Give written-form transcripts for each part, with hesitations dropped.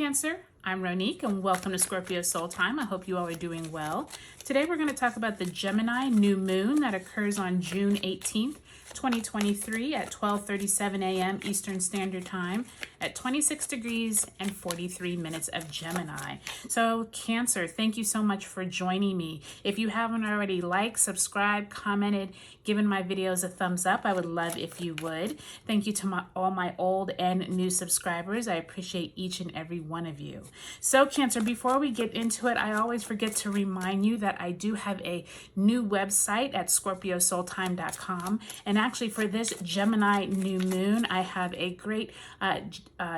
Cancer. I'm Ronique and welcome to Scorpio Soul Time. I hope you all are doing well. Today we're going to talk about the Gemini New Moon that occurs on June 18th, 2023 at 12:37 a.m. Eastern Standard Time at 26 degrees and 43 minutes of Gemini. So Cancer, thank you so much for joining me. If you haven't already liked, subscribed, commented, given my videos a thumbs up, I would love if you would. Thank you to all my old and new subscribers. I appreciate each and every one of you. So Cancer, before we get into it, I always forget to remind you that I do have a new website at scorpiosoultime.com. And actually for this Gemini New Moon, I have a great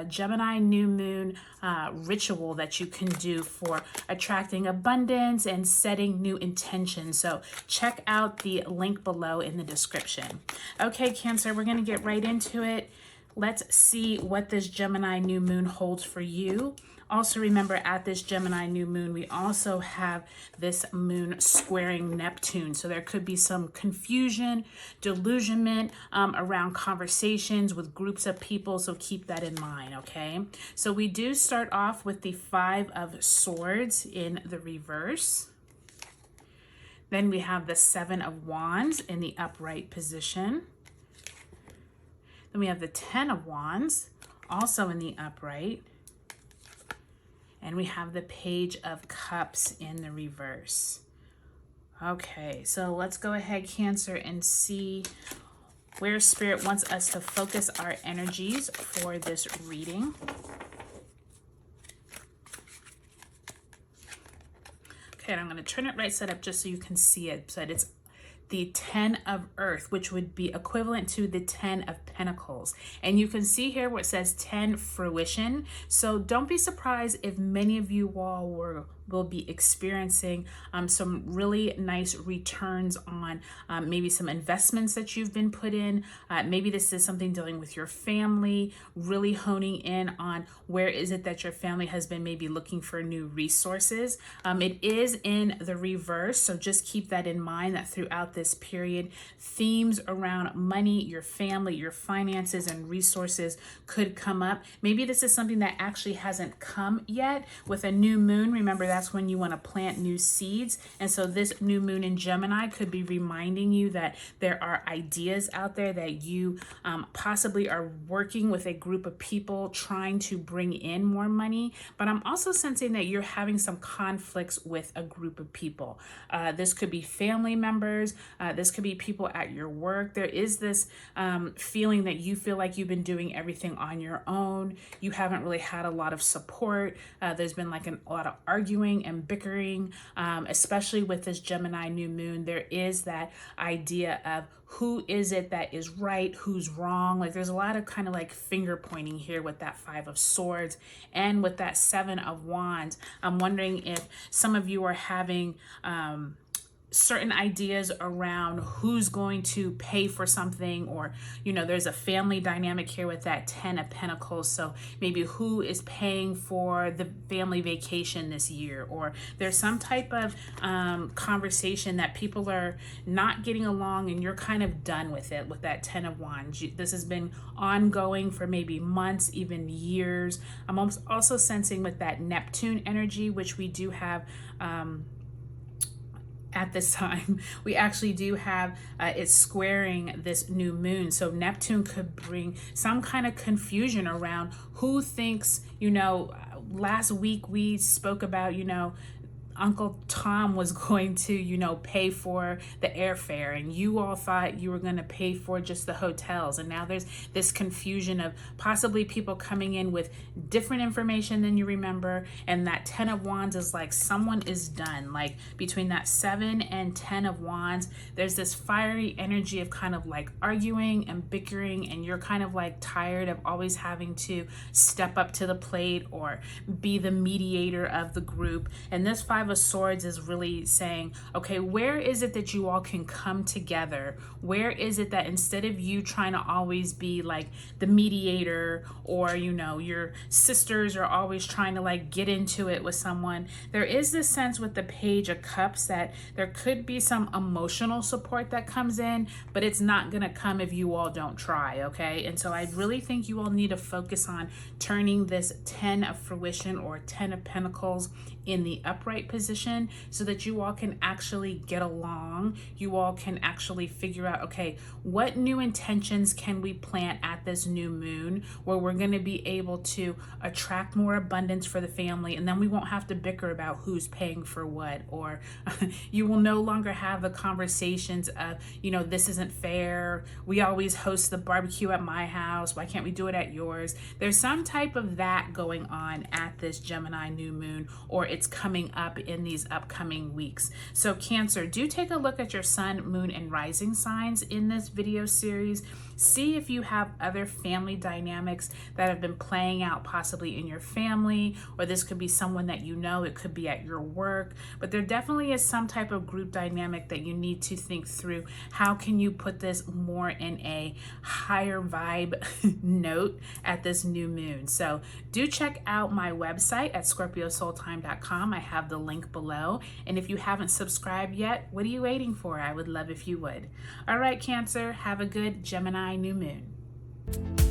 Gemini New Moon ritual that you can do for attracting abundance and setting new intentions. So check out the link below in the description. Okay, Cancer, we're going to get right into it. Let's see what this Gemini New Moon holds for you. Also remember, at this Gemini New Moon, we also have this moon squaring Neptune. So there could be some confusion, disillusionment around conversations with groups of people. So keep that in mind, okay? So we do start off with the Five of Swords in the reverse. Then we have the Seven of Wands in the upright position. Then we have the Ten of Wands also in the upright. And we have the Page of Cups in the reverse. Okay, so let's go ahead, Cancer, and see where Spirit wants us to focus our energies for this reading. Okay, and I'm going to turn it right side up just so you can see it. So it's the Ten of Earth, which would be equivalent to the Ten of Pentacles. And you can see here where it says 10 fruition. So don't be surprised if many of you all will be experiencing some really nice returns on maybe some investments that you've been put in. Maybe this is something dealing with your family, really honing in on where is it that your family has been maybe looking for new resources. It is in the reverse, so just keep that in mind that throughout this period, themes around money, your family, your finances, and resources could come up. Maybe this is something that actually hasn't come yet. With a new moon, remember that's when you want to plant new seeds. And so this new moon in Gemini could be reminding you that there are ideas out there that you possibly are working with a group of people trying to bring in more money. But I'm also sensing that you're having some conflicts with a group of people. This could be family members. This could be people at your work. There is this feeling that you feel like you've been doing everything on your own. You haven't really had a lot of support. There's been like a lot of arguing and bickering, especially with this Gemini New Moon. There is that idea of who is it that is right, who's wrong. Like there's a lot of kind of like finger pointing here with that Five of Swords and with that Seven of Wands. I'm wondering if some of you are having certain ideas around who's going to pay for something, or there's a family dynamic here with that Ten of Pentacles. So maybe who is paying for the family vacation this year, or there's some type of conversation that people are not getting along and you're kind of done with it with that Ten of Wands. This has been ongoing for maybe months, even years. I'm also sensing with that Neptune energy, which we do have at this time, we actually do have it squaring this new moon. So Neptune could bring some kind of confusion around who thinks, last week we spoke about, Uncle Tom was going to, pay for the airfare, and you all thought you were going to pay for just the hotels. And now there's this confusion of possibly people coming in with different information than you remember. And that Ten of Wands is like someone is done. Like between that Seven and Ten of Wands, there's this fiery energy of kind of like arguing and bickering, and you're kind of like tired of always having to step up to the plate or be the mediator of the group. And this Five Five of Swords is really saying, okay, where is it that you all can come together? Where is it that instead of you trying to always be like the mediator, or, you know, your sisters are always trying to like get into it with someone, there is this sense with the Page of Cups that there could be some emotional support that comes in, but it's not going to come if you all don't try, okay? And so I really think you all need to focus on turning this 10 of Fruition or 10 of Pentacles in the upright position so that you all can actually get along. You all can actually figure out, okay, what new intentions can we plant at this new moon where we're going to be able to attract more abundance for the family, and then we won't have to bicker about who's paying for what, or you will no longer have the conversations of, you know, this isn't fair. We always host the barbecue at my house. Why can't we do it at yours? There's some type of that going on at this Gemini new moon, or it's coming up in these upcoming weeks. So Cancer, do take a look at your sun, moon, and rising signs in this video series. See if you have other family dynamics that have been playing out possibly in your family, or this could be someone that you know, it could be at your work, but there definitely is some type of group dynamic that you need to think through. How can you put this more in a higher vibe note at this new moon? So do check out my website at scorpiosoultime.com. I have the link below. And if you haven't subscribed yet, what are you waiting for? I would love if you would. All right, Cancer, have a good Gemini new moon.